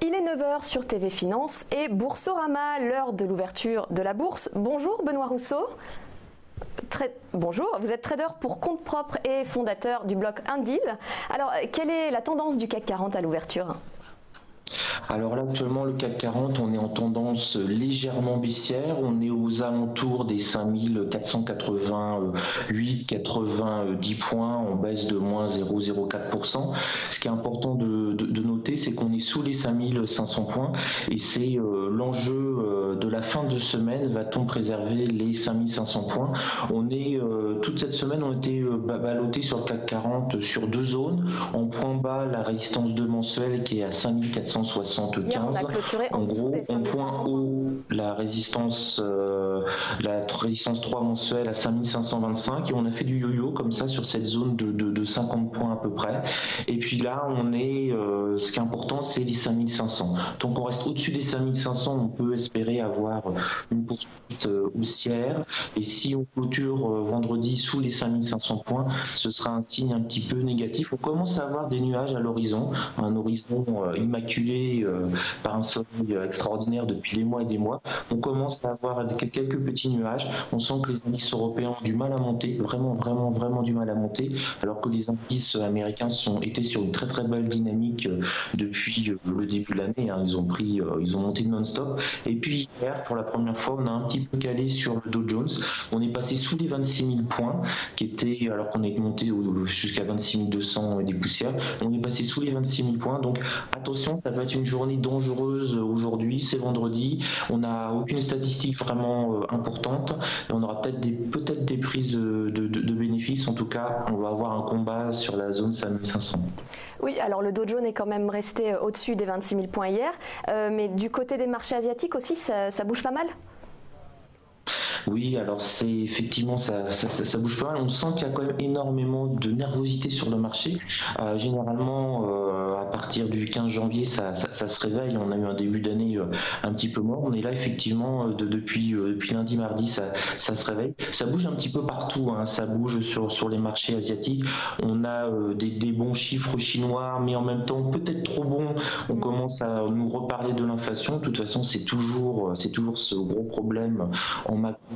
Il est 9 heures sur TV Finance et Boursorama, l'heure de l'ouverture de la bourse. Bonjour Benoît Rousseau. Bonjour, vous êtes trader pour compte propre et fondateur du blog Undeal. Alors, quelle est la tendance du CAC 40 à l'ouverture ? Alors là, actuellement, le CAC 40, on est en tendance légèrement baissière. On est aux alentours des 5488-90 points, en baisse de moins 0,04%. Ce qui est important de noter, c'est qu'on est sous les 5500 points et c'est l'enjeu de la fin de semaine. Va-t-on préserver les 5500 points? On est, toute cette semaine, on était ballotté sur le CAC 40 sur deux zones. En point bas, la résistance 2 mensuelle qui est à 5475. En gros, en point haut, la résistance 3 mensuelle à 5525 et on a fait du yo-yo comme ça sur cette zone de 50 points à peu près. Et puis là, on est, ce qui est important, c'est les 5500. Donc on reste au-dessus des 5500, on peut espérer avoir une poursuite haussière. Et si on clôture vendredi sous les 5500 points, ce sera un signe un petit peu négatif. On commence à avoir des nuages à l'horizon, un horizon immaculé par un soleil extraordinaire depuis des mois et des mois. On commence à avoir quelques petits nuages. On sent que les indices européens ont du mal à monter, vraiment du mal à monter, alors que les indices américains étaient sur une très belle dynamique depuis le début de l'année. Ils ont monté non-stop. Et puis hier, pour la première fois, on a un petit peu calé sur le Dow Jones. On est passé sous les 26 000 points, alors qu'on est monté jusqu'à 26 200 et des poussières. On est passé sous les 26 000 points. Donc attention, ça va être une journée dangereuse aujourd'hui, c'est vendredi, on n'a aucune statistique vraiment importante, et on aura peut-être des prises de bénéfices. En tout cas, on va avoir un combat sur la zone 5500. Oui, alors le Dow Jones est quand même resté au-dessus des 26 000 points hier, mais du côté des marchés asiatiques aussi, ça bouge pas mal ? Oui, alors c'est effectivement ça bouge pas mal. On sent qu'il y a quand même énormément de nervosité sur le marché. Généralement, à partir du 15 janvier, ça se réveille. On a eu un début d'année un petit peu mort. On est là effectivement depuis lundi, mardi, ça se réveille. Ça bouge un petit peu partout. Ça bouge sur les marchés asiatiques. On a des bons chiffres chinois, mais en même temps peut-être trop bons. On commence à nous reparler de l'inflation. De toute façon, c'est toujours ce gros problème en macroéconomie.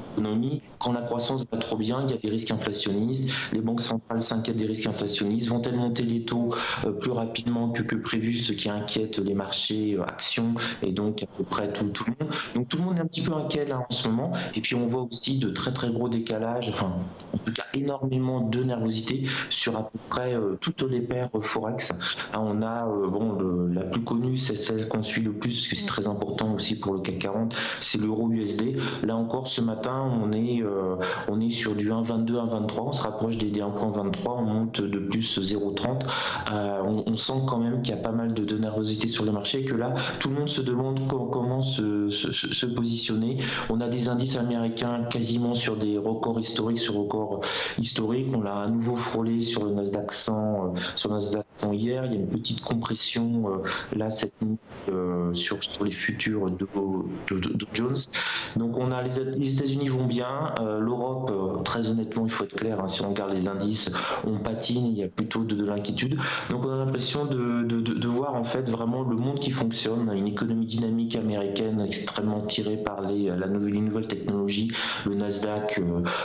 Quand la croissance va trop bien, il y a des risques inflationnistes. Les banques centrales s'inquiètent des risques inflationnistes. Vont-elles monter les taux plus rapidement que prévu, ce qui inquiète les marchés actions et donc à peu près tout le monde. Donc tout le monde est un petit peu inquiet là en ce moment. Et puis on voit aussi de très gros décalages, enfin en tout cas énormément de nervosité sur à peu près toutes les paires Forex. On a la plus connue, c'est celle qu'on suit le plus parce que c'est très important aussi pour le CAC 40, c'est l'euro USD. Là encore ce matin on est sur du 1,22, 1,23, on se rapproche des 1,23, on monte de plus 0,30. On sent quand même qu'il y a pas mal de nervosité sur le marché et que là tout le monde se demande comment se positionner. On a des indices américains quasiment sur des records historiques, on l'a à nouveau frôlé sur le Nasdaq 100 hier. Il y a une petite compression là cette nuit sur les futurs de Jones. Donc on a les États-Unis vont bien, l'Europe très honnêtement il faut être clair, si on regarde les indices on patine, il y a plutôt de l'inquiétude. Donc on a l'impression de voir en fait vraiment le monde qui fonctionne, une économie dynamique américaine extrêmement tirée par les nouvelles technologies, le Nasdaq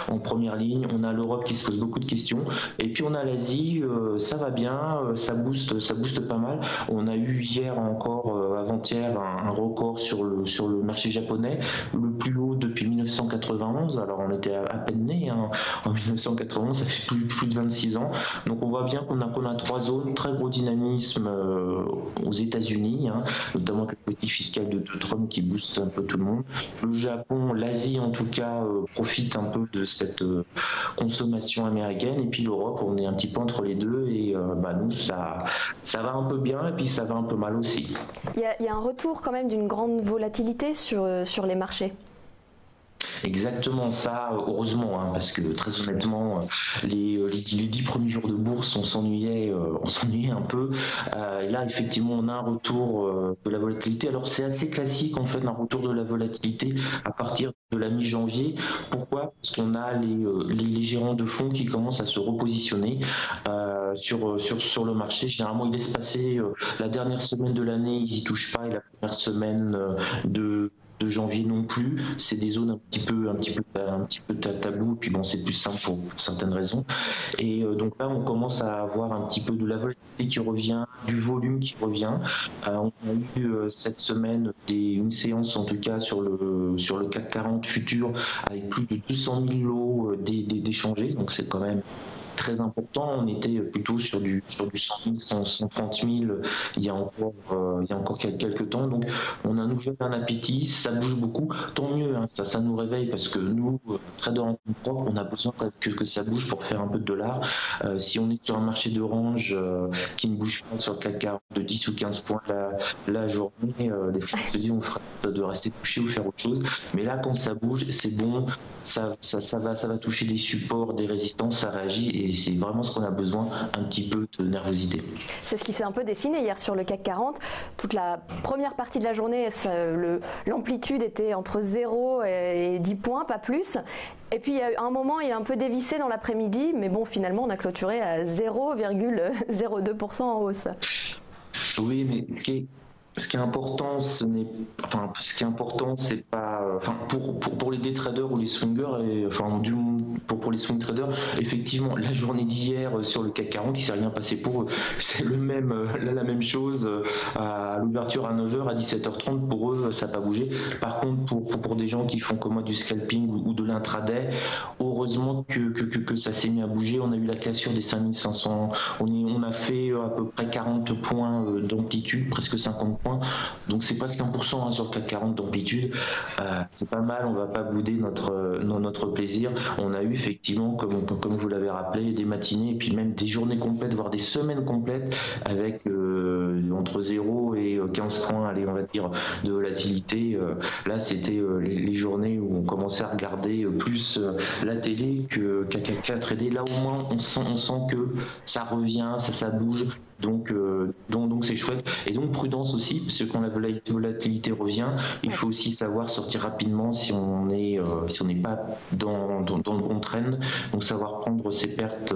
en première ligne. On a l'Europe qui se pose beaucoup de questions et puis on a l'Asie, ça va bien, ça booste pas mal. On a eu hier encore avant-hier un record sur le marché japonais, le plus haut depuis 1991. Alors on était à peine né en 1991, ça fait plus de 26 ans. Donc on voit bien qu'on a trois zones, très gros dynamisme aux États-Unis, notamment avec la politique fiscale de Trump qui booste un peu tout le monde. Le Japon, l'Asie en tout cas profite un peu de cette consommation américaine, et puis l'Europe, on est un petit peu entre les deux et nous ça va un peu bien et puis ça va un peu mal aussi. Il y a un retour quand même d'une grande volatilité sur les marchés. Exactement ça, heureusement, hein, parce que très honnêtement, les 10 premiers jours de bourse, on s'ennuyait un peu. Et là, effectivement, on a un retour de la volatilité. Alors, c'est assez classique, en fait, un retour de la volatilité à partir de la mi-janvier. Pourquoi? Parce qu'on a les gérants de fonds qui commencent à se repositionner sur le marché. Généralement, ils laissent passer la dernière semaine de l'année, ils y touchent pas, et la première semaine de janvier non plus. C'est des zones un petit peu tabou. Puis bon, c'est plus simple pour certaines raisons. Et donc là, on commence à avoir un petit peu de la volatilité qui revient, du volume qui revient. On a eu cette semaine une séance en tout cas sur le CAC 40 futur avec plus de 200 000 lots d'échangés. Donc c'est quand même très important. On était plutôt sur du 100 000, 130 000 il y a encore quelques temps. Donc on a un nouvel appétit, ça bouge beaucoup. Tant mieux, hein, ça nous réveille parce que nous, traders en compte propre, on a besoin que ça bouge pour faire un peu de dollars. Si on est sur un marché d'orange qui ne bouge pas sur le CAC 40 de 10 ou 15 points la journée, des fois on se dit on fera de rester couché ou faire autre chose. Mais là, quand ça bouge, c'est bon. Ça va toucher des supports, des résistances, ça réagit et c'est vraiment ce qu'on a besoin, un petit peu de nervosité. C'est ce qui s'est un peu dessiné hier sur le CAC 40. Toute la première partie de la journée, l'amplitude était entre 0 et 10 points, pas plus. Et puis à un moment, il a un peu dévissé dans l'après-midi, mais bon, finalement, on a clôturé à 0,02% en hausse. Oui, mais ce qui est important, c'est pas, pour les day traders ou les swingers, pour les swing traders, effectivement, la journée d'hier sur le CAC 40, il s'est rien passé pour eux. C'est la même chose à l'ouverture à 9h, à 17h30, pour eux, ça n'a pas bougé. Par contre, pour des gens qui font comme moi du scalping ou de l'intraday, heureusement que ça s'est mis à bouger. On a eu la cassure des 5500, on a fait à peu près 40 points d'amplitude, presque 50 points. Donc c'est presque 1% sur le CAC 40 d'amplitude. C'est pas mal, on va pas bouder notre plaisir. On a eu effectivement, comme vous l'avez rappelé, des matinées et puis même des journées complètes, voire des semaines complètes avec entre 0 et 15 points, allez, on va dire, de volatilité. Là, c'était les journées où on commençait à regarder plus la télé qu'à trader. Là, au moins, on sent que ça revient, ça bouge. Donc c'est chouette. Et donc prudence aussi, parce que quand la volatilité revient, il faut aussi savoir sortir rapidement si on n'est pas dans le bon trend. Donc savoir prendre ses pertes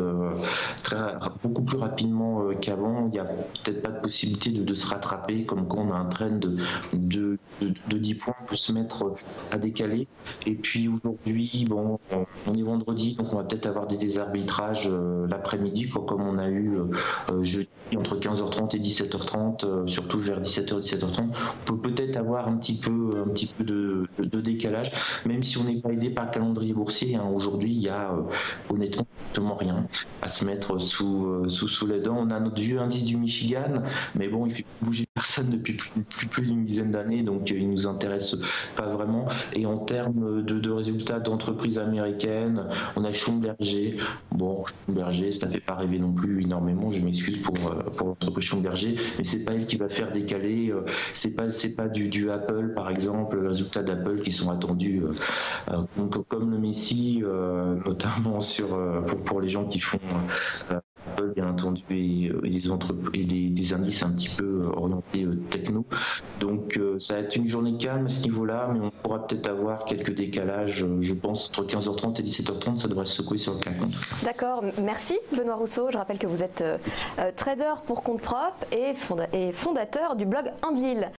beaucoup plus rapidement qu'avant. Il n'y a peut-être pas de possibilité de se rattraper, comme quand on a un trend de 10 points, on peut se mettre à décaler. Et puis aujourd'hui, bon, on est vendredi, donc on va peut-être avoir des arbitrages l'après-midi, comme on a eu jeudi entre 15h30 et 17h30, surtout vers 17h, 17h30. On peut peut-être avoir un petit peu de décalage, même si on n'est pas aidé par le calendrier boursier. Hein. Aujourd'hui, il y a honnêtement rien à se mettre sous les dents. On a notre vieux indice du Michigan, mais bon, il fait bouger personne depuis plus d'une dizaine d'années, donc il nous intéresse pas vraiment. Et en termes de résultats d'entreprises américaines, on a Schlumberger. Bon, Schlumberger, ça ne fait pas rêver non plus énormément. Je m'excuse pour l'entreprise Schlumberger, mais c'est pas elle qui va faire décaler. C'est pas du Apple par exemple, les résultats d'Apple qui sont attendus comme le Messi, notamment pour les gens qui font Apple, bien entendu, et des indices un petit peu orientés techno. Donc ça va être une journée calme à ce niveau-là, mais on pourra peut-être avoir quelques décalages, je pense, entre 15h30 et 17h30, ça devrait se secouer sur le CAC. D'accord, merci Benoît Rousseau. Je rappelle que vous êtes trader pour compte propre et fondateur du blog Indil.